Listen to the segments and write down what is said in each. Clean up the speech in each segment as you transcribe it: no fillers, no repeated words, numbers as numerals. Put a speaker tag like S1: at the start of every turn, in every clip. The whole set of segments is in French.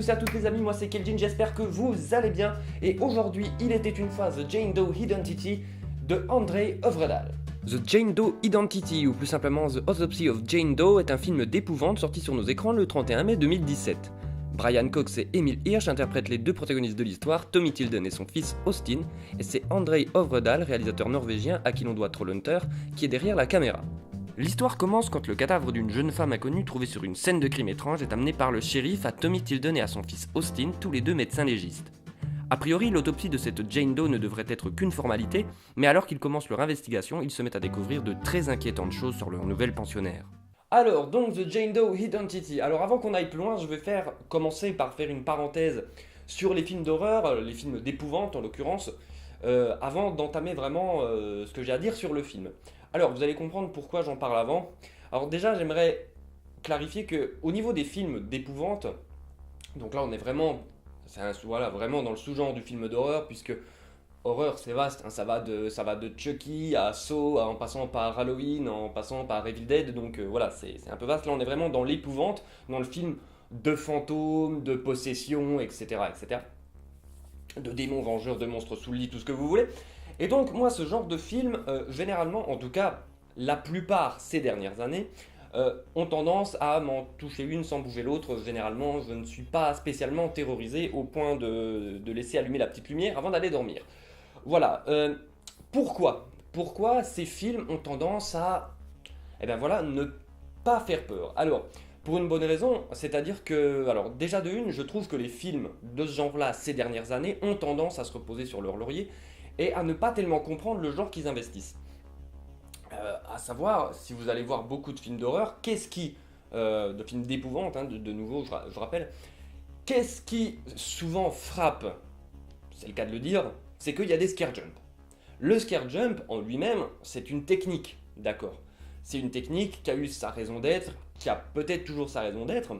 S1: tous et à toutes les amis, moi c'est Keljin, j'espère que vous allez bien. Et aujourd'hui, il était une fois The Jane Doe Identity de Andrzej Öwredal. The Jane Doe Identity, ou plus simplement The Autopsy of Jane Doe, est un film d'épouvante sorti sur nos écrans le 31 mai 2017. Brian Cox et Emile Hirsch interprètent les deux protagonistes de l'histoire, Tommy Tilden et son fils Austin, et c'est Andrzej Öwredal, réalisateur norvégien à qui l'on doit Trollhunter, qui est derrière la caméra. L'histoire commence quand le cadavre d'une jeune femme inconnue trouvée sur une scène de crime étrange est amené par le shérif à Tommy Tilden et à son fils Austin, tous les deux médecins légistes. A priori, l'autopsie de cette Jane Doe ne devrait être qu'une formalité, mais alors qu'ils commencent leur investigation, ils se mettent à découvrir de très inquiétantes choses sur leur nouvelle pensionnaire. Alors, donc, The Jane Doe Identity. Alors, avant qu'on aille plus loin, je vais commencer par faire une parenthèse sur les films d'horreur, les films d'épouvante en l'occurrence, avant d'entamer vraiment ce que j'ai à dire sur le film. Alors, vous allez comprendre pourquoi j'en parle avant. Alors déjà, j'aimerais clarifier que au niveau des films d'épouvante, donc là, on est vraiment, vraiment dans le sous-genre du film d'horreur, puisque horreur, c'est vaste, hein, ça va de Chucky à Saw, en passant par Halloween, en passant par Evil Dead, donc voilà, c'est un peu vaste. Là, on est vraiment dans l'épouvante, dans le film de fantômes, de possession, etc., etc., de démons vengeurs, de monstres sous le lit, tout ce que vous voulez. Et donc moi ce genre de film, généralement, en tout cas la plupart ces dernières années, ont tendance à m'en toucher une sans bouger l'autre. Généralement je ne suis pas spécialement terrorisé au point de laisser allumer la petite lumière avant d'aller dormir. Voilà, pourquoi ces films ont tendance à ne pas faire peur. Alors, pour une bonne raison, c'est-à-dire que, alors déjà de une, je trouve que les films de ce genre-là ces dernières années ont tendance à se reposer sur leur laurier et à ne pas tellement comprendre le genre qu'ils investissent. À savoir, si vous allez voir beaucoup de films d'horreur, de films d'épouvante, hein, de nouveau, je rappelle, qu'est-ce qui souvent frappe, c'est le cas de le dire, c'est qu'il y a des scare jumps. Le scare jump en lui-même, c'est une technique, d'accord. C'est une technique qui a eu sa raison d'être, qui a peut-être toujours sa raison d'être.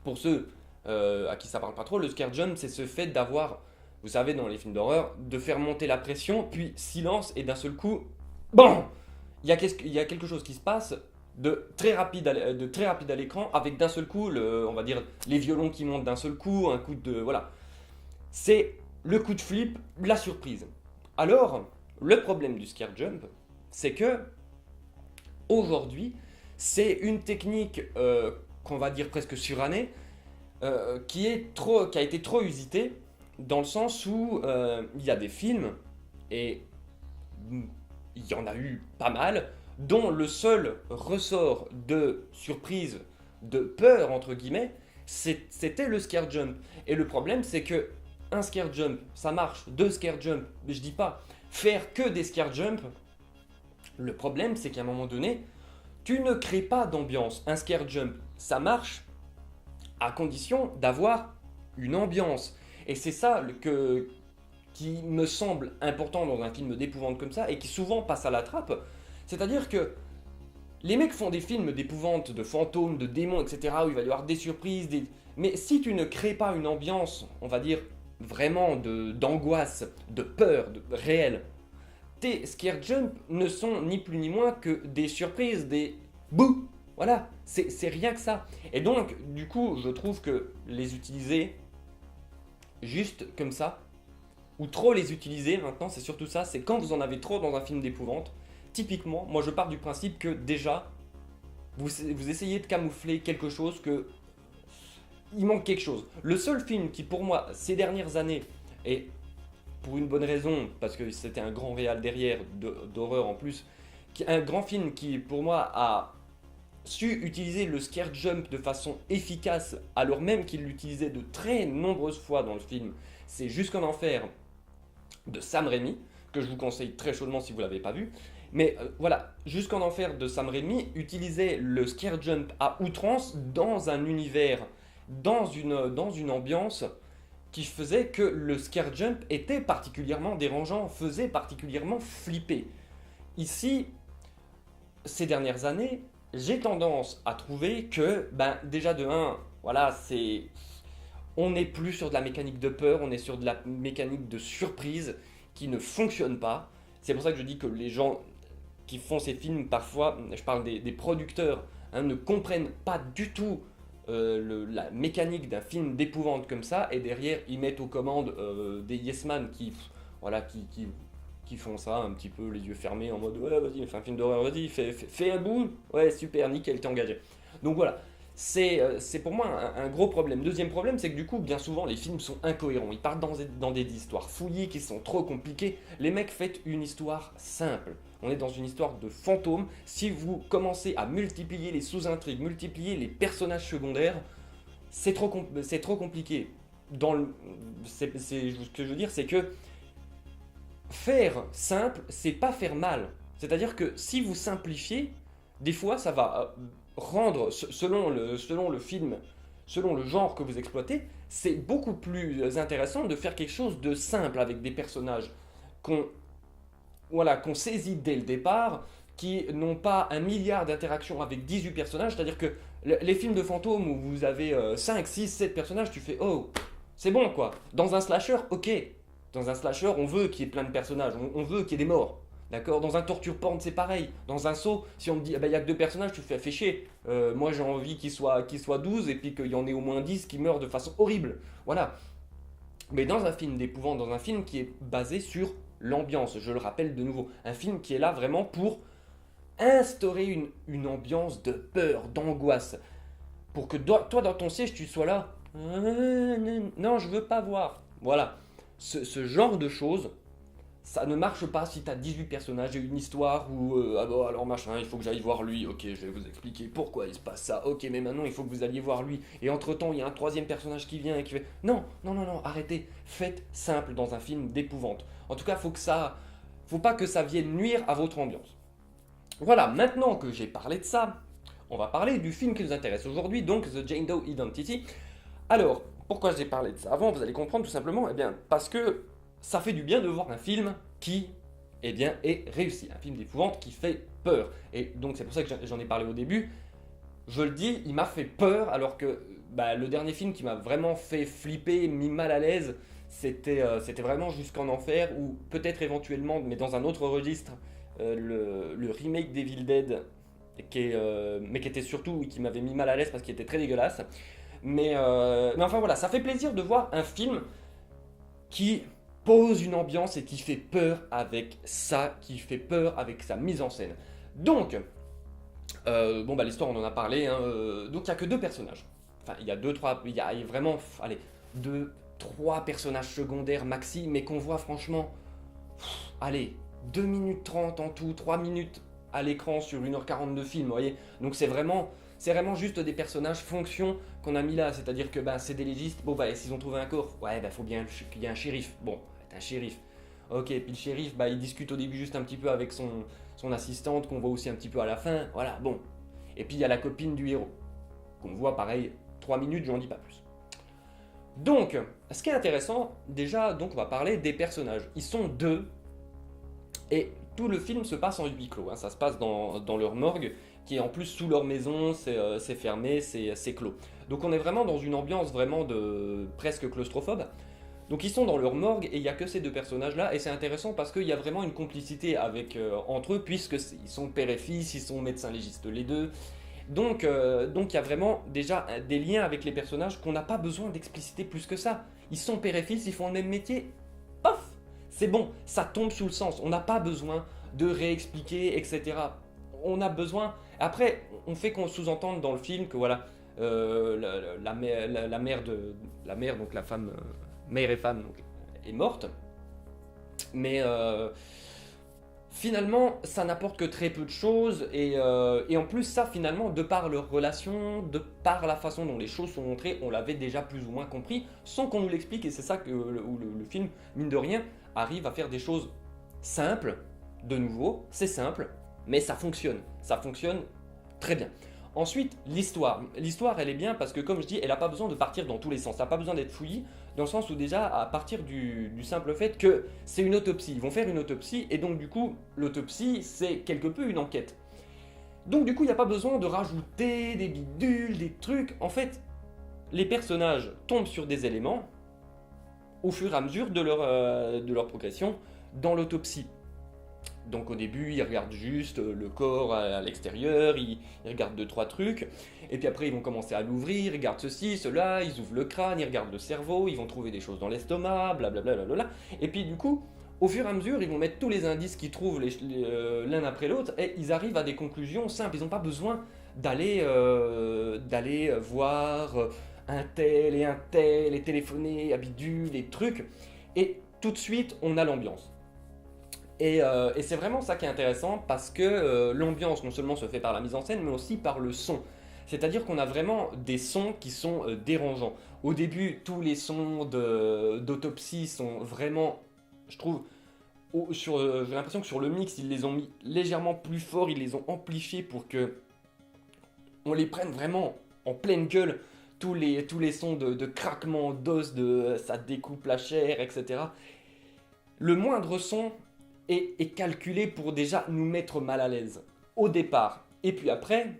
S1: Pour ceux à qui ça parle pas trop, le scare jump, c'est ce fait d'avoir, vous savez, dans les films d'horreur, de faire monter la pression, puis silence, et d'un seul coup, BAM! Il y a quelque chose qui se passe de très rapide à l'écran, avec d'un seul coup, on va dire, les violons qui montent d'un seul coup, un coup de... Voilà. C'est le coup de flip, la surprise. Alors, le problème du scare jump, c'est que, aujourd'hui, c'est une technique qu'on va dire presque surannée, qui a été trop usitée, dans le sens où il y a des films, et il y en a eu pas mal, dont le seul ressort de surprise, de peur entre guillemets, c'était le scare jump. Et le problème, c'est que un scare jump, ça marche, deux scare jump, mais je dis pas faire que des scare jump. Le problème, c'est qu'à un moment donné, tu ne crées pas d'ambiance. Un scare jump, ça marche à condition d'avoir une ambiance. Et c'est ça qui me semble important dans un film d'épouvante comme ça et qui souvent passe à la trappe. C'est-à-dire que les mecs font des films d'épouvante, de fantômes, de démons, etc. où il va y avoir des surprises, mais si tu ne crées pas une ambiance, on va dire vraiment d'angoisse, de peur, de réel, tes scare jump ne sont ni plus ni moins que des surprises, des bouh. Voilà, c'est rien que ça. Et donc, du coup, je trouve que les utiliser juste comme ça, ou trop les utiliser maintenant, c'est surtout ça, c'est quand vous en avez trop dans un film d'épouvante. Typiquement, moi je pars du principe que déjà, vous essayez de camoufler quelque chose, que il manque quelque chose. Le seul film qui pour moi, ces dernières années, et pour une bonne raison, parce que c'était un grand réal derrière, d'horreur en plus, un grand film qui pour moi a su utiliser le scare jump de façon efficace, alors même qu'il l'utilisait de très nombreuses fois dans le film, c'est Jusqu'en Enfer de Sam Raimi, que je vous conseille très chaudement si vous ne l'avez pas vu. Mais voilà, Jusqu'en Enfer de Sam Raimi utilisait le scare jump à outrance dans un univers, dans une ambiance qui faisait que le scare jump était particulièrement dérangeant, faisait particulièrement flipper. Ici, ces dernières années, j'ai tendance à trouver que, déjà de 1, voilà, on n'est plus sur de la mécanique de peur, on est sur de la mécanique de surprise qui ne fonctionne pas. C'est pour ça que je dis que les gens qui font ces films, parfois, je parle des producteurs, hein, ne comprennent pas du tout la mécanique d'un film d'épouvante comme ça, et derrière ils mettent aux commandes des yes man voilà, qui font ça un petit peu les yeux fermés en mode ouais vas-y fais un film d'horreur, vas-y fais un bout, ouais super nickel t'es engagé. Donc voilà, c'est pour moi un gros problème. Deuxième problème, c'est que du coup bien souvent les films sont incohérents, ils partent dans des histoires fouillis qui sont trop compliquées. Les mecs faites une histoire simple. On est dans une histoire de fantôme. Si vous commencez à multiplier les sous-intrigues, multiplier les personnages secondaires, c'est trop compliqué. Ce que je veux dire, c'est que faire simple, c'est pas faire mal. C'est-à-dire que si vous simplifiez, des fois ça va rendre, selon le film, selon le genre que vous exploitez, c'est beaucoup plus intéressant de faire quelque chose de simple avec des personnages qu'on qu'on saisit dès le départ, qui n'ont pas un milliard d'interactions avec 18 personnages. C'est-à-dire que les films de fantômes où vous avez 5, 6, 7 personnages, tu fais oh, c'est bon quoi. Dans un slasher, ok. Dans un slasher, on veut qu'il y ait plein de personnages, on veut qu'il y ait des morts. D'accord. Dans un torture porn, c'est pareil. Dans un saut, si on me dit, il y a que deux personnages, tu fais chier. Moi, j'ai envie qu'il soit 12 et puis qu'il y en ait au moins 10 qui meurent de façon horrible. Voilà. Mais dans un film d'épouvante, dans un film qui est basé sur l'ambiance, je le rappelle de nouveau, un film qui est là vraiment pour instaurer une ambiance de peur, d'angoisse, pour que toi dans ton siège tu sois là, non je veux pas voir. Voilà, ce genre de choses, ça ne marche pas si t'as 18 personnages et une histoire où ah bon alors machin, il faut que j'aille voir lui, ok je vais vous expliquer pourquoi il se passe ça, ok mais maintenant il faut que vous alliez voir lui, et entre temps il y a un troisième personnage qui vient et qui fait non, non, non, non, arrêtez, faites simple dans un film d'épouvante. En tout cas faut pas que ça vienne nuire à votre ambiance. Voilà, maintenant que j'ai parlé de ça, on va parler du film qui nous intéresse aujourd'hui, donc The Jane Doe Identity. Alors, pourquoi j'ai parlé de ça avant? Vous allez comprendre tout simplement, eh bien, parce que ça fait du bien de voir un film qui, eh bien, est réussi. Un film d'épouvante qui fait peur. Et donc, c'est pour ça que j'en ai parlé au début. Je le dis, il m'a fait peur, alors que le dernier film qui m'a vraiment fait flipper, mis mal à l'aise, c'était vraiment Jusqu'en Enfer, ou peut-être éventuellement, mais dans un autre registre, le remake d'Evil Dead, mais qui était surtout, qui m'avait mis mal à l'aise parce qu'il était très dégueulasse. Mais enfin voilà, ça fait plaisir de voir un film qui pose une ambiance et qui fait peur avec ça, qui fait peur avec sa mise en scène. Donc, l'histoire on en a parlé, hein, donc il n'y a que deux personnages. Enfin, il y a deux, trois, il y a vraiment, allez, deux, trois personnages secondaires maxi, mais qu'on voit franchement, allez, 2 minutes 30 en tout, 3 minutes à l'écran sur 1h40 de film, vous voyez. Donc c'est vraiment juste des personnages fonction qu'on a mis là, c'est-à-dire que c'est des légistes, s'ils ont trouvé un corps, ouais faut bien qu'il y ait un shérif, bon, un shérif. Ok, puis le shérif, il discute au début juste un petit peu avec son assistante, qu'on voit aussi un petit peu à la fin, voilà, bon. Et puis il y a la copine du héros, qu'on voit pareil, 3 minutes, j'en dis pas plus. Donc, ce qui est intéressant, déjà, donc on va parler des personnages. Ils sont deux, et tout le film se passe en huis clos, hein. Ça se passe dans leur morgue, qui est en plus sous leur maison, c'est fermé, c'est clos. Donc on est vraiment dans une ambiance vraiment de presque claustrophobe. Donc ils sont dans leur morgue et il n'y a que ces deux personnages-là, et c'est intéressant parce qu'il y a vraiment une complicité entre eux, puisque ils sont père et fils, ils sont médecins légistes les deux. Donc il y a vraiment déjà des liens avec les personnages qu'on n'a pas besoin d'expliciter plus que ça. Ils sont père et fils, ils font le même métier, paf, c'est bon, ça tombe sous le sens. On n'a pas besoin de réexpliquer, etc. On a besoin... Après, on fait qu'on sous-entende dans le film que voilà, la mère, donc la femme, mère et femme, donc, est morte. Mais finalement, ça n'apporte que très peu de choses. Et en plus, ça, finalement, de par leur relation, de par la façon dont les choses sont montrées, on l'avait déjà plus ou moins compris, sans qu'on nous l'explique. Et c'est ça où le film, mine de rien, arrive à faire des choses simples. De nouveau, c'est simple, mais ça fonctionne. Ça fonctionne très bien. Ensuite, l'histoire. L'histoire, elle est bien parce que, comme je dis, elle n'a pas besoin de partir dans tous les sens. Ça n'a pas besoin d'être fouillis, dans le sens où déjà, à partir du simple fait que c'est une autopsie. Ils vont faire une autopsie, et donc du coup, l'autopsie, c'est quelque peu une enquête. Donc du coup, il n'y a pas besoin de rajouter des bidules, des trucs. En fait, les personnages tombent sur des éléments au fur et à mesure de leur progression dans l'autopsie. Donc au début, ils regardent juste le corps à l'extérieur, ils regardent deux, trois trucs, et puis après ils vont commencer à l'ouvrir, ils regardent ceci, cela, ils ouvrent le crâne, ils regardent le cerveau, ils vont trouver des choses dans l'estomac, blablabla, blablabla. Et puis du coup, au fur et à mesure, ils vont mettre tous les indices qu'ils trouvent l'un après l'autre, et ils arrivent à des conclusions simples. Ils n'ont pas besoin d'aller voir un tel, et téléphoner à bidule, des trucs, et tout de suite, on a l'ambiance. Et c'est vraiment ça qui est intéressant parce que l'ambiance non seulement se fait par la mise en scène mais aussi par le son. C'est-à-dire qu'on a vraiment des sons qui sont dérangeants. Au début, tous les sons d'autopsie sont vraiment, je trouve, j'ai l'impression que sur le mix, ils les ont mis légèrement plus fort, ils les ont amplifiés pour que on les prenne vraiment en pleine gueule. Tous les sons de craquement d'os, de ça découpe la chair, etc. Le moindre son est calculé pour déjà nous mettre mal à l'aise au départ. Et puis après,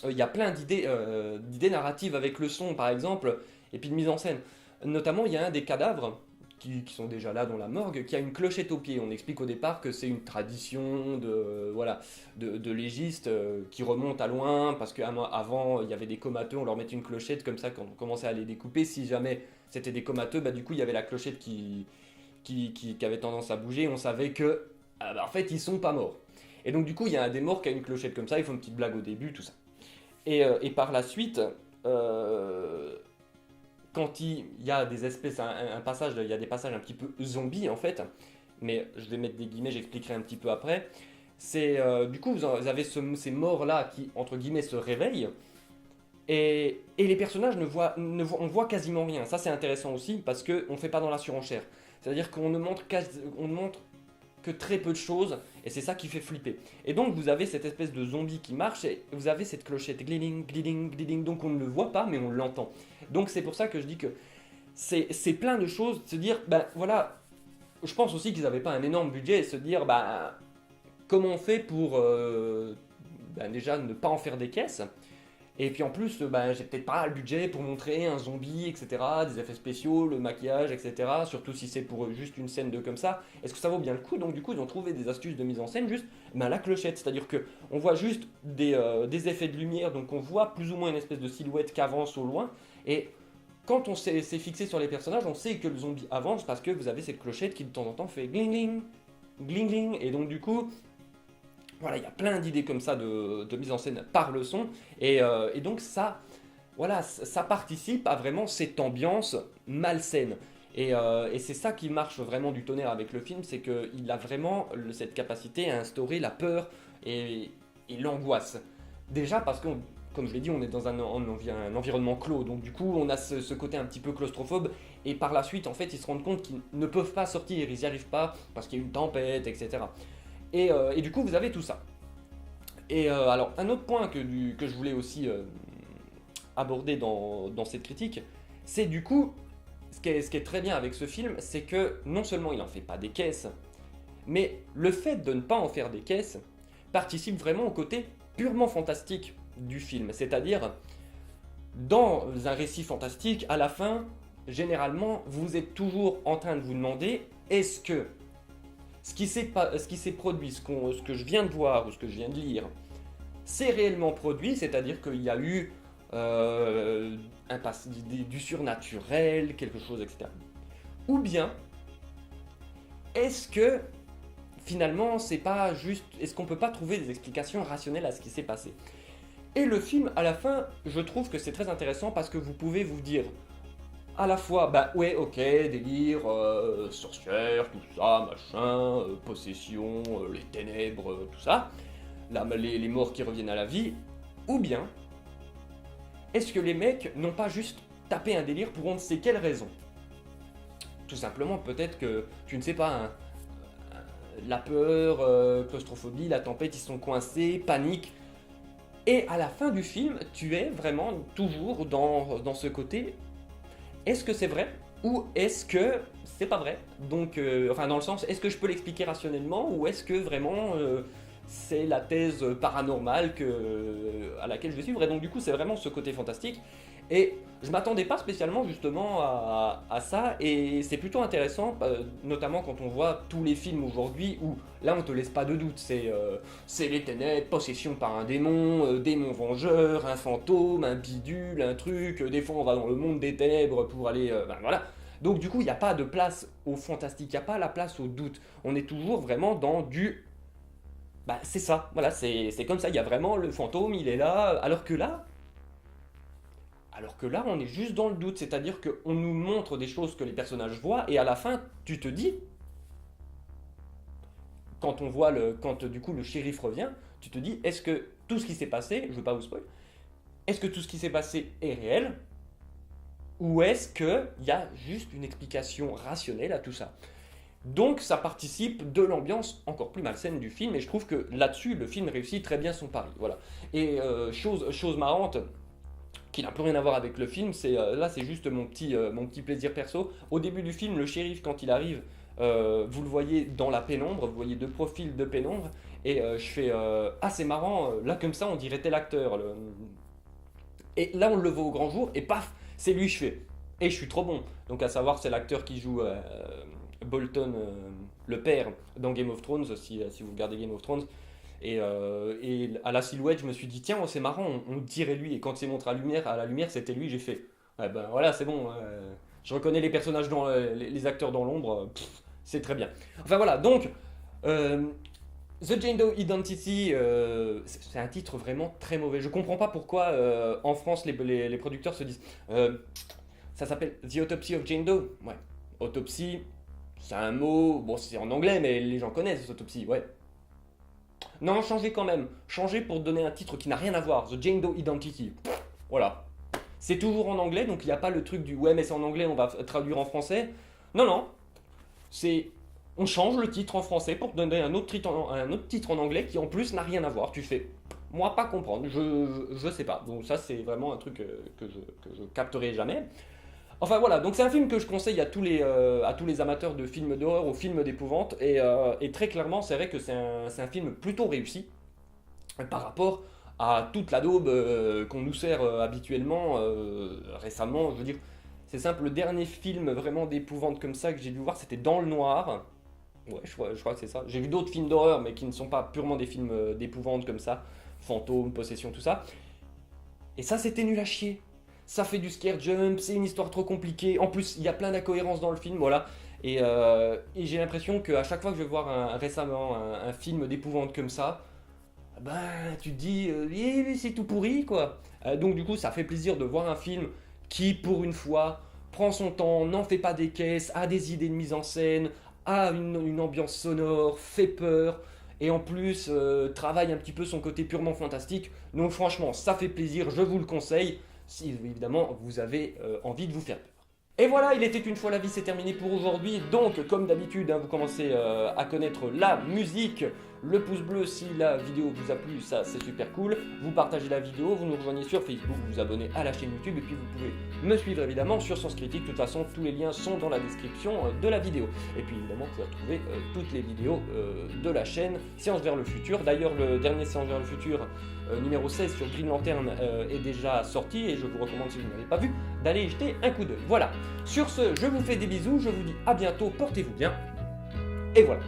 S1: il y a plein d'idées narratives avec le son, par exemple, et puis de mise en scène. Notamment, il y a un des cadavres qui sont déjà là dans la morgue, qui a une clochette au pied. On explique au départ que c'est une tradition voilà, de légistes qui remonte à loin, parce qu'avant, il y avait des comateux, on leur mettait une clochette, comme ça, quand on commençait à les découper, si jamais c'était des comateux, bah, du coup, il y avait la clochette qui avait tendance à bouger, on savait que, en fait, ils sont pas morts. Et donc, du coup, il y a un des morts qui a une clochette comme ça, ils font une petite blague au début, tout ça. Et par la suite, quand il y a des espèces, un passage, il y a des passages un petit peu zombies en fait, mais je vais mettre des guillemets, j'expliquerai un petit peu après. C'est du coup vous avez ces morts là qui entre guillemets se réveillent et les personnages on voit quasiment rien. Ça c'est intéressant aussi parce que on fait pas dans la surenchère. C'est-à-dire qu'on ne montre que très peu de choses et c'est ça qui fait flipper. Et donc vous avez cette espèce de zombie qui marche et vous avez cette clochette gliding, gliding, gliding, donc on ne le voit pas mais on l'entend. Donc c'est pour ça que je dis que c'est plein de choses, de se dire, ben voilà, je pense aussi qu'ils n'avaient pas un énorme budget et se dire, ben comment on fait pour ben, déjà ne pas en faire des caisses et puis en plus, ben, j'ai peut-être pas le budget pour montrer un zombie, etc., des effets spéciaux, le maquillage, etc., surtout si c'est pour juste une scène de comme ça, est-ce que ça vaut bien le coup? Donc du coup, ils ont trouvé des astuces de mise en scène, juste ben, la clochette, c'est-à-dire que on voit juste des effets de lumière, donc on voit plus ou moins une espèce de silhouette qui avance au loin, et quand on s'est fixé sur les personnages, on sait que le zombie avance parce que vous avez cette clochette qui de temps en temps fait gling gling, gling gling, et donc du coup, voilà, il y a plein d'idées comme ça de mise en scène par le son, et donc ça, voilà, ça participe à vraiment cette ambiance malsaine. Et c'est ça qui marche vraiment du tonnerre avec le film, c'est qu'il a vraiment cette capacité à instaurer la peur et l'angoisse. Déjà parce que, comme je l'ai dit, on est dans un environnement clos, donc du coup on a ce côté un petit peu claustrophobe, et par la suite en fait ils se rendent compte qu'ils ne peuvent pas sortir, ils n'y arrivent pas parce qu'il y a une tempête, etc. Et du coup vous avez tout ça. Et alors un autre point que je voulais aussi aborder dans cette critique, c'est du coup, ce qui est très bien avec ce film, c'est que non seulement il n'en fait pas des caisses, mais le fait de ne pas en faire des caisses participe vraiment au côté purement fantastique du film. C'est-à-dire, dans un récit fantastique, à la fin, généralement, vous êtes toujours en train de vous demander, est-ce que ce qui s'est produit, ce que je viens de voir ou ce que je viens de lire, c'est réellement produit, c'est-à-dire qu'il y a eu du surnaturel, quelque chose, etc. Ou bien, est-ce que finalement, c'est pas juste, est-ce qu'on peut pas trouver des explications rationnelles à ce qui s'est passé? Et le film, à la fin, je trouve que c'est très intéressant parce que vous pouvez vous dire, à la fois, bah ouais, ok, délire, sorcière, tout ça, machin, possession, les ténèbres, tout ça, les morts qui reviennent à la vie, ou bien, est-ce que les mecs n'ont pas juste tapé un délire pour on ne sait quelle raison? Tout simplement, peut-être que, tu ne sais pas, hein, la peur, claustrophobie, la tempête, ils sont coincés, panique. Et à la fin du film, tu es vraiment toujours dans ce côté, est-ce que c'est vrai ou est-ce que c'est pas vrai? Donc, enfin dans le sens, est-ce que je peux l'expliquer rationnellement ou est-ce que vraiment c'est la thèse paranormale à laquelle je vais suivre? Et donc du coup, c'est vraiment ce côté fantastique. Et je m'attendais pas spécialement justement à ça, et c'est plutôt intéressant, notamment quand on voit tous les films aujourd'hui où là on te laisse pas de doute, c'est les ténèbres, possession par un démon, démon vengeur, un fantôme, un bidule, un truc, des fois on va dans le monde des ténèbres pour aller... ben voilà. Donc du coup il n'y a pas de place au fantastique, il n'y a pas la place au doute, on est toujours vraiment dans du... Bah c'est ça, voilà, c'est comme ça, il y a vraiment le fantôme, il est là, alors que là, on est juste dans le doute, c'est-à-dire qu'on nous montre des choses que les personnages voient, et à la fin, tu te dis, quand du coup le shérif revient, tu te dis, est-ce que tout ce qui s'est passé, je ne veux pas vous spoiler, est-ce que tout ce qui s'est passé est réel, ou est-ce qu'il y a juste une explication rationnelle à tout ça? Donc ça participe de l'ambiance encore plus malsaine du film, et je trouve que là-dessus, le film réussit très bien son pari. Voilà. Et chose marrante, qui n'a plus rien à voir avec le film, là c'est juste mon petit plaisir perso. Au début du film, le shérif quand il arrive, vous le voyez dans la pénombre, vous voyez deux profils de pénombre, et je fais ah c'est marrant, là comme ça on dirait tel acteur. Et là on le voit au grand jour, et paf, c'est lui je fais. Et je suis trop bon. Donc à savoir c'est l'acteur qui joue Bolton, le père, dans Game of Thrones, si vous regardez Game of Thrones. Et à la silhouette, je me suis dit, tiens, oh, c'est marrant, on dirait lui. Et quand c'est montré à la lumière, c'était lui, j'ai fait, ouais, ben voilà, c'est bon, je reconnais les personnages, les acteurs dans l'ombre, c'est très bien. Enfin voilà, donc, euh, The Jane Doe Identity, c'est un titre vraiment très mauvais. Je comprends pas pourquoi en France les producteurs se disent, ça s'appelle The Autopsy of Jane Doe. Ouais, autopsie, c'est un mot, bon, c'est en anglais, mais les gens connaissent autopsie, ouais. Non, changez quand même. Changez pour donner un titre qui n'a rien à voir. The Jane Doe Identity. Voilà. C'est toujours en anglais, donc il n'y a pas le truc du ouais, mais c'est en anglais, on va traduire en français. Non, non. C'est. On change le titre en français pour donner un autre titre en anglais qui en plus n'a rien à voir. Tu fais. Moi, pas comprendre. Je sais pas. Donc, ça, c'est vraiment un truc que je capterai jamais. Enfin voilà, donc c'est un film que je conseille à tous les amateurs de films d'horreur ou films d'épouvante. Et très clairement, c'est vrai que c'est un film plutôt réussi par rapport à toute la daube qu'on nous sert habituellement récemment. Je veux dire, c'est simple, le dernier film vraiment d'épouvante comme ça que j'ai dû voir, c'était Dans le Noir. Ouais, je crois que c'est ça. J'ai vu d'autres films d'horreur, mais qui ne sont pas purement des films d'épouvante comme ça. Fantômes, possession, tout ça. Et ça, c'était nul à chier. Ça fait du scare jump, c'est une histoire trop compliquée. En plus, il y a plein d'incohérences dans le film, voilà. Et j'ai l'impression qu'à chaque fois que je vais voir récemment un film d'épouvante comme ça, ben tu te dis, c'est tout pourri quoi. Donc du coup, ça fait plaisir de voir un film qui, pour une fois, prend son temps, n'en fait pas des caisses, a des idées de mise en scène, a une ambiance sonore, fait peur. Et en plus, travaille un petit peu son côté purement fantastique. Donc franchement, ça fait plaisir, je vous le conseille si évidemment vous avez envie de vous faire peur. Et voilà, il était une fois la vie, c'est terminé pour aujourd'hui. Donc, comme d'habitude, vous commencez à connaître la musique. Le pouce bleu si la vidéo vous a plu, ça c'est super cool. Vous partagez la vidéo, vous nous rejoignez sur Facebook, vous vous abonnez à la chaîne YouTube et puis vous pouvez me suivre évidemment sur Sens Critique. De toute façon, tous les liens sont dans la description de la vidéo. Et puis évidemment, vous pouvez retrouver toutes les vidéos de la chaîne Séance vers le futur. D'ailleurs, le dernier Séance vers le futur, numéro 16 sur Green Lantern, est déjà sorti et je vous recommande, si vous ne l'avez pas vu, d'aller y jeter un coup d'œil. Voilà. Sur ce, je vous fais des bisous, je vous dis à bientôt, portez-vous bien. Et voilà.